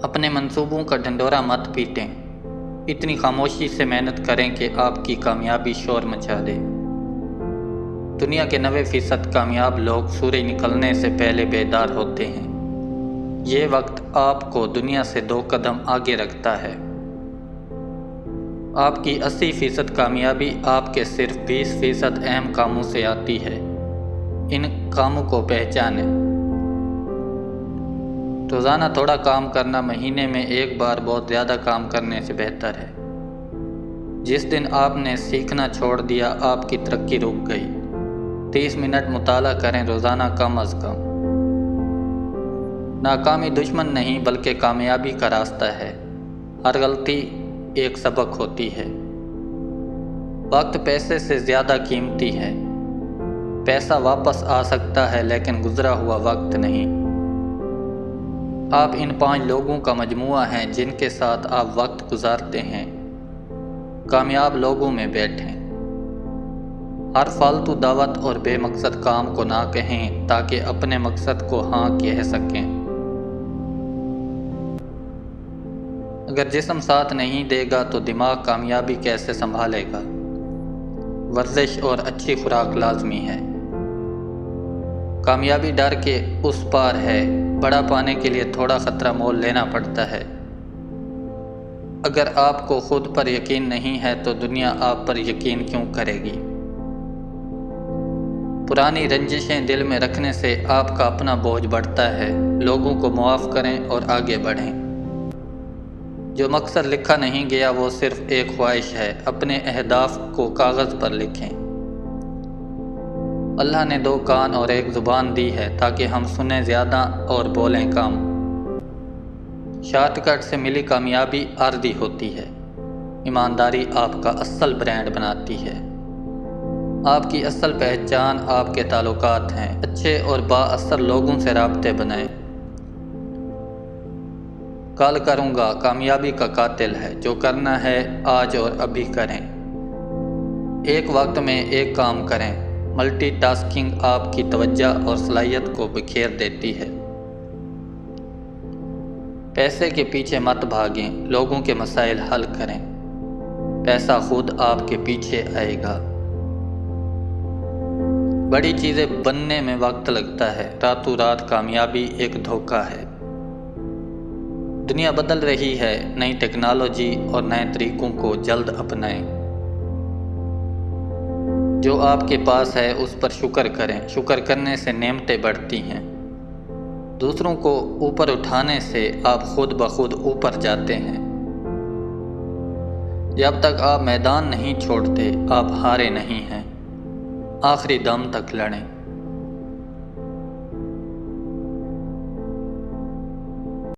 اپنے منصوبوں کا ڈھنڈورا مت پیٹیں، اتنی خاموشی سے محنت کریں کہ آپ کی کامیابی شور مچا دے۔ دنیا کے 90% کامیاب لوگ سورج نکلنے سے پہلے بیدار ہوتے ہیں۔ یہ وقت آپ کو دنیا سے 2 قدم آگے رکھتا ہے۔ آپ کی 80% کامیابی آپ کے صرف 20% اہم کاموں سے آتی ہے۔ ان کاموں کو پہچانیں۔ روزانہ تھوڑا کام کرنا مہینے میں ایک بار بہت زیادہ کام کرنے سے بہتر ہے۔ جس دن آپ نے سیکھنا چھوڑ دیا، آپ کی ترقی رک گئی۔ 30 منٹ مطالعہ کریں روزانہ کم از کم۔ ناکامی دشمن نہیں بلکہ کامیابی کا راستہ ہے۔ ہر غلطی ایک سبق ہوتی ہے۔ وقت پیسے سے زیادہ قیمتی ہے۔ پیسہ واپس آ سکتا ہے لیکن گزرا ہوا وقت نہیں۔ آپ ان 5 لوگوں کا مجموعہ ہیں جن کے ساتھ آپ وقت گزارتے ہیں۔ کامیاب لوگوں میں بیٹھیں۔ ہر فالتو دعوت اور بے مقصد کام کو نہ کہیں تاکہ اپنے مقصد کو ہاں کہہ سکیں۔ اگر جسم ساتھ نہیں دے گا تو دماغ کامیابی کیسے سنبھالے گا؟ ورزش اور اچھی خوراک لازمی ہے۔ کامیابی ڈر کے اس پار ہے۔ بڑا پانے کے لیے تھوڑا خطرہ مول لینا پڑتا ہے۔ اگر آپ کو خود پر یقین نہیں ہے تو دنیا آپ پر یقین کیوں کرے گی؟ پرانی رنجشیں دل میں رکھنے سے آپ کا اپنا بوجھ بڑھتا ہے۔ لوگوں کو معاف کریں اور آگے بڑھیں۔ جو مقصد لکھا نہیں گیا وہ صرف ایک خواہش ہے۔ اپنے اہداف کو کاغذ پر لکھیں۔ اللہ نے 2 کان اور 1 زبان دی ہے تاکہ ہم سنیں زیادہ اور بولیں کم۔ شارٹ کٹ سے ملی کامیابی عارضی ہوتی ہے۔ ایمانداری آپ کا اصل برانڈ بناتی ہے۔ آپ کی اصل پہچان آپ کے تعلقات ہیں۔ اچھے اور با اثر لوگوں سے رابطے بنائیں۔ کل کروں گا کامیابی کا قاتل ہے۔ جو کرنا ہے آج اور ابھی کریں۔ ایک وقت میں ایک کام کریں۔ ملٹی ٹاسکنگ آپ کی توجہ اور صلاحیت کو بکھیر دیتی ہے۔ پیسے کے پیچھے مت بھاگیں، لوگوں کے مسائل حل کریں۔ پیسہ خود آپ کے پیچھے آئے گا۔ بڑی چیزیں بننے میں وقت لگتا ہے، راتوں رات کامیابی ایک دھوکہ ہے۔ دنیا بدل رہی ہے، نئی ٹیکنالوجی اور نئے طریقوں کو جلد اپنائیں۔ جو آپ کے پاس ہے اس پر شکر کریں۔ شکر کرنے سے نعمتیں بڑھتی ہیں۔ دوسروں کو اوپر اٹھانے سے آپ خود بخود اوپر جاتے ہیں۔ جب تک آپ میدان نہیں چھوڑتے، آپ ہارے نہیں ہیں۔ آخری دم تک لڑیں۔